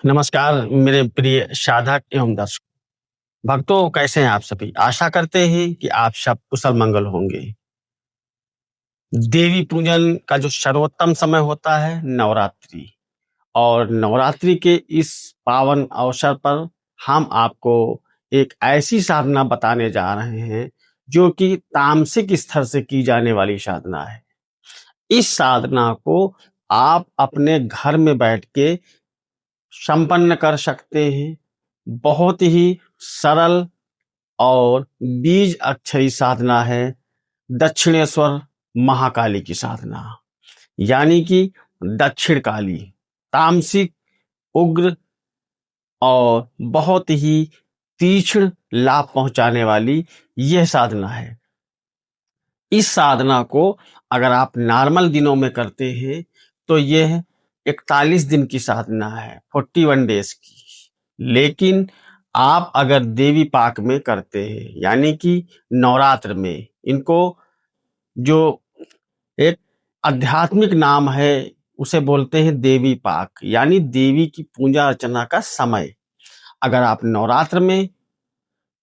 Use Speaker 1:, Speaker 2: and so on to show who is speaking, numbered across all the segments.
Speaker 1: नमस्कार मेरे प्रिय साधक एवं दर्शक भक्तों, कैसे हैं आप सभी? आशा करते हैं कि आप सब कुशल मंगल होंगे। देवी पूजन का जो सर्वोत्तम समय होता है नवरात्रि, और नवरात्रि के इस पावन अवसर पर हम आपको एक ऐसी साधना बताने जा रहे हैं जो कि तामसिक स्तर से की जाने वाली साधना है। इस साधना को आप अपने घर में बैठ के संपन्न कर सकते हैं। बहुत ही सरल और बीज अक्षरी साधना है दक्षिणेश्वर महाकाली की साधना, यानी कि दक्षिण काली, तामसिक, उग्र और बहुत ही तीक्ष्ण लाभ पहुंचाने वाली यह साधना है। इस साधना को अगर आप नॉर्मल दिनों में करते हैं तो यह 41 दिन की साधना है, 41 डेज की। लेकिन आप अगर देवी पाक में करते हैं, यानी कि नवरात्र में, इनको जो एक आध्यात्मिक नाम है उसे बोलते हैं देवी पाक, यानी देवी की पूजा अर्चना का समय। अगर आप नवरात्र में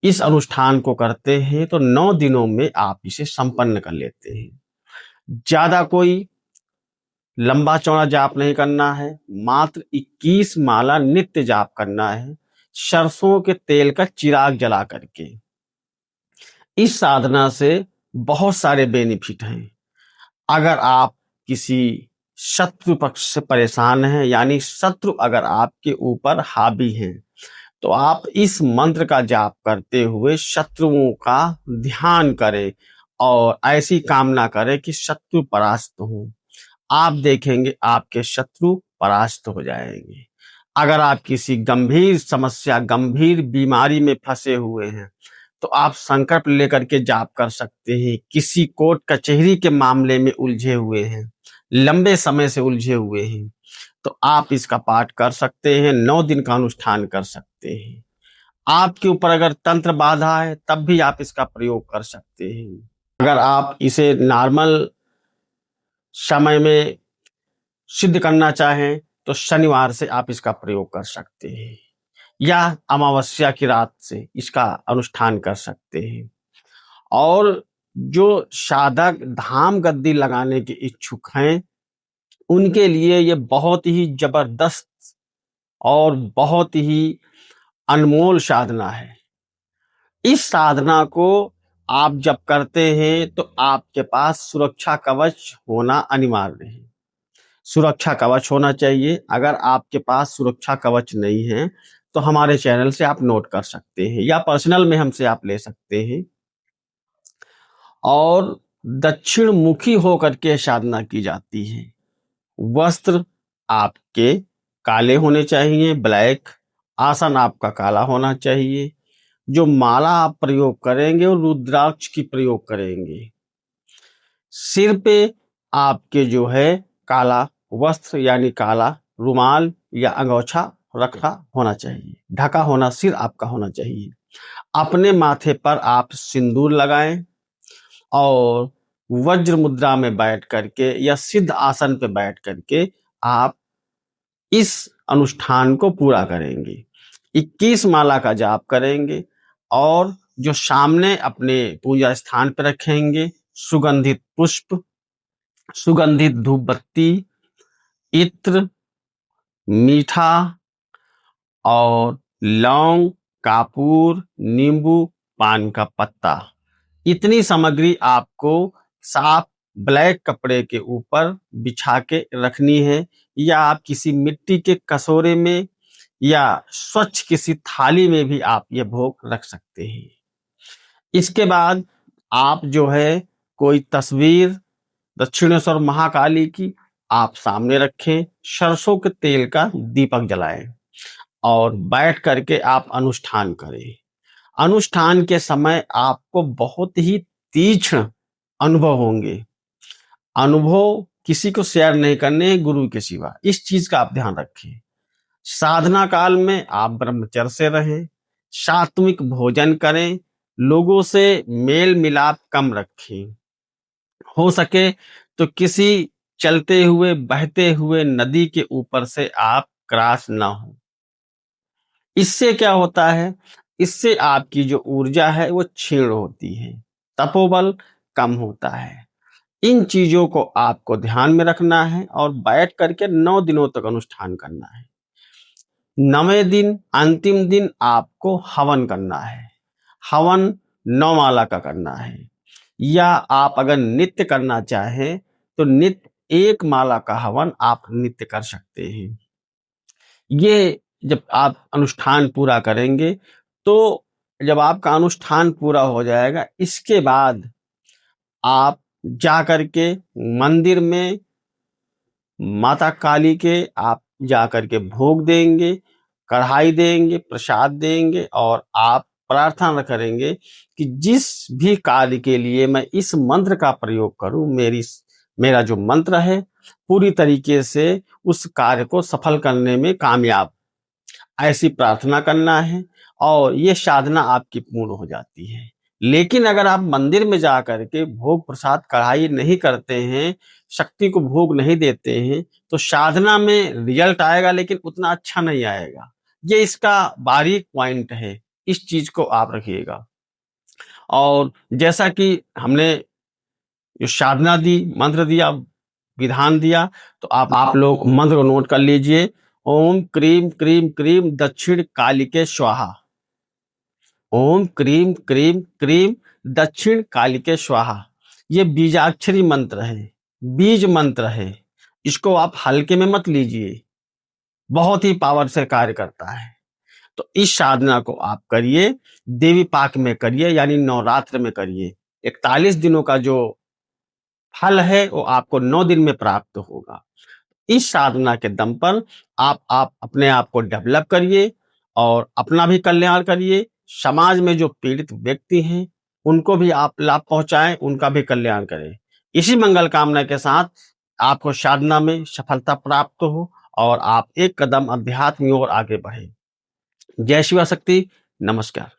Speaker 1: इस अनुष्ठान को करते हैं तो 9 दिनों में आप इसे संपन्न कर लेते हैं। ज्यादा कोई लंबा चौड़ा जाप नहीं करना है, मात्र 21 माला नित्य जाप करना है, सरसों के तेल का चिराग जला करके। इस साधना से बहुत सारे बेनिफिट हैं। अगर आप किसी शत्रु पक्ष से परेशान हैं, यानी शत्रु अगर आपके ऊपर हावी हैं, तो आप इस मंत्र का जाप करते हुए शत्रुओं का ध्यान करें और ऐसी कामना करें कि शत्रु परास्त हों। आप देखेंगे आपके शत्रु परास्त हो जाएंगे। अगर आप किसी गंभीर समस्या, गंभीर बीमारी में फंसे हुए हैं, तो आप संकल्प लेकर के जाप कर सकते हैं। किसी कोर्ट कचहरी के मामले में उलझे हुए हैं, लंबे समय से उलझे हुए हैं, तो आप इसका पाठ कर सकते हैं, 9 दिन का अनुष्ठान कर सकते हैं। आपके ऊपर अगर तंत्र बाधा है तब भी आप इसका प्रयोग कर सकते हैं। अगर आप इसे नॉर्मल समय में सिद्ध करना चाहें तो शनिवार से आप इसका प्रयोग कर सकते हैं, या अमावस्या की रात से इसका अनुष्ठान कर सकते हैं। और जो साधक धाम गद्दी लगाने के इच्छुक हैं, उनके लिए ये बहुत ही जबरदस्त और बहुत ही अनमोल साधना है। इस साधना को आप जब करते हैं तो आपके पास सुरक्षा कवच होना अनिवार्य है। सुरक्षा कवच होना चाहिए। अगर आपके पास सुरक्षा कवच नहीं है तो हमारे चैनल से आप नोट कर सकते हैं, या पर्सनल में हमसे आप ले सकते हैं। और दक्षिण मुखी होकर के साधना की जाती है। वस्त्र आपके काले होने चाहिए, ब्लैक। आसन आपका काला होना चाहिए। जो माला आप प्रयोग करेंगे वो रुद्राक्ष की प्रयोग करेंगे। सिर पे आपके जो है काला वस्त्र, यानी काला रुमाल या अंगोछा रखा होना चाहिए, ढका होना सिर आपका होना चाहिए। अपने माथे पर आप सिंदूर लगाएं और वज्र मुद्रा में बैठ करके या सिद्ध आसन पे बैठ करके आप इस अनुष्ठान को पूरा करेंगे। 21 माला का जाप करेंगे और जो सामने अपने पूजा स्थान पर रखेंगे सुगंधित पुष्प, सुगंधित धूप बत्ती, इत्र, मीठा और लौंग, कापूर, नींबू, पान का पत्ता, इतनी सामग्री आपको साफ ब्लैक कपड़े के ऊपर बिछा के रखनी है, या आप किसी मिट्टी के कटोरे में या स्वच्छ किसी थाली में भी आप ये भोग रख सकते हैं। इसके बाद आप जो है कोई तस्वीर दक्षिणेश्वर महाकाली की आप सामने रखें, सरसों के तेल का दीपक जलाएं और बैठ करके आप अनुष्ठान करें। अनुष्ठान के समय आपको बहुत ही तीक्ष्ण अनुभव होंगे। अनुभव किसी को शेयर नहीं करने गुरु के सिवा, इस चीज का आप ध्यान रखें। साधना काल में आप ब्रह्मचर्य से रहें, सात्विक भोजन करें, लोगों से मेल मिलाप कम रखें। हो सके तो किसी चलते हुए बहते हुए नदी के ऊपर से आप क्रॉस ना हो। इससे क्या होता है, इससे आपकी जो ऊर्जा है वो क्षीण होती है, तपोबल कम होता है। इन चीजों को आपको ध्यान में रखना है और बैठ करके 9 दिनों तक अनुष्ठान करना है। 9वें दिन अंतिम दिन आपको हवन करना है। हवन 9 माला का करना है, या आप अगर नित्य करना चाहें तो नित्य 1 माला का हवन आप नित्य कर सकते हैं। ये जब आप अनुष्ठान पूरा करेंगे, तो जब आपका अनुष्ठान पूरा हो जाएगा, इसके बाद आप जा करके मंदिर में माता काली के आप जा करके भोग देंगे, कढ़ाई देंगे, प्रसाद देंगे और आप प्रार्थना करेंगे कि जिस भी कार्य के लिए मैं इस मंत्र का प्रयोग करूं, मेरा जो मंत्र है पूरी तरीके से उस कार्य को सफल करने में कामयाब, ऐसी प्रार्थना करना है और ये साधना आपकी पूर्ण हो जाती है। लेकिन अगर आप मंदिर में जा करके भोग प्रसाद कढ़ाई नहीं करते हैं, शक्ति को भोग नहीं देते हैं, तो साधना में रिजल्ट आएगा लेकिन उतना अच्छा नहीं आएगा। ये इसका बारीक पॉइंट है, इस चीज को आप रखिएगा। और जैसा कि हमने जो साधना दी, मंत्र दिया, विधान दिया, तो आप लोग मंत्र को नोट कर लीजिए। ओम क्रीम क्रीम क्रीम दक्षिण कालिके स्वाहा। ओम क्रीम क्रीम क्रीम दक्षिण कालिके स्वाहा। ये बीजाक्षरी मंत्र है, बीज मंत्र है। इसको आप हल्के में मत लीजिए, बहुत ही पावर से कार्य करता है। तो इस साधना को आप करिए, देवी पाक में करिए, यानी नवरात्र में करिए। 41 दिनों का जो फल है वो आपको 9 दिन में प्राप्त होगा। इस साधना के दम पर आप अपने आप को डेवलप करिए और अपना भी कल्याण करिए। समाज में जो पीड़ित व्यक्ति हैं उनको भी आप लाभ पहुंचाएं, उनका भी कल्याण करें। इसी मंगल कामना के साथ आपको साधना में सफलता प्राप्त हो और आप एक कदम अध्यात्म की ओर आगे बढ़े। जय शिवा शक्ति। नमस्कार।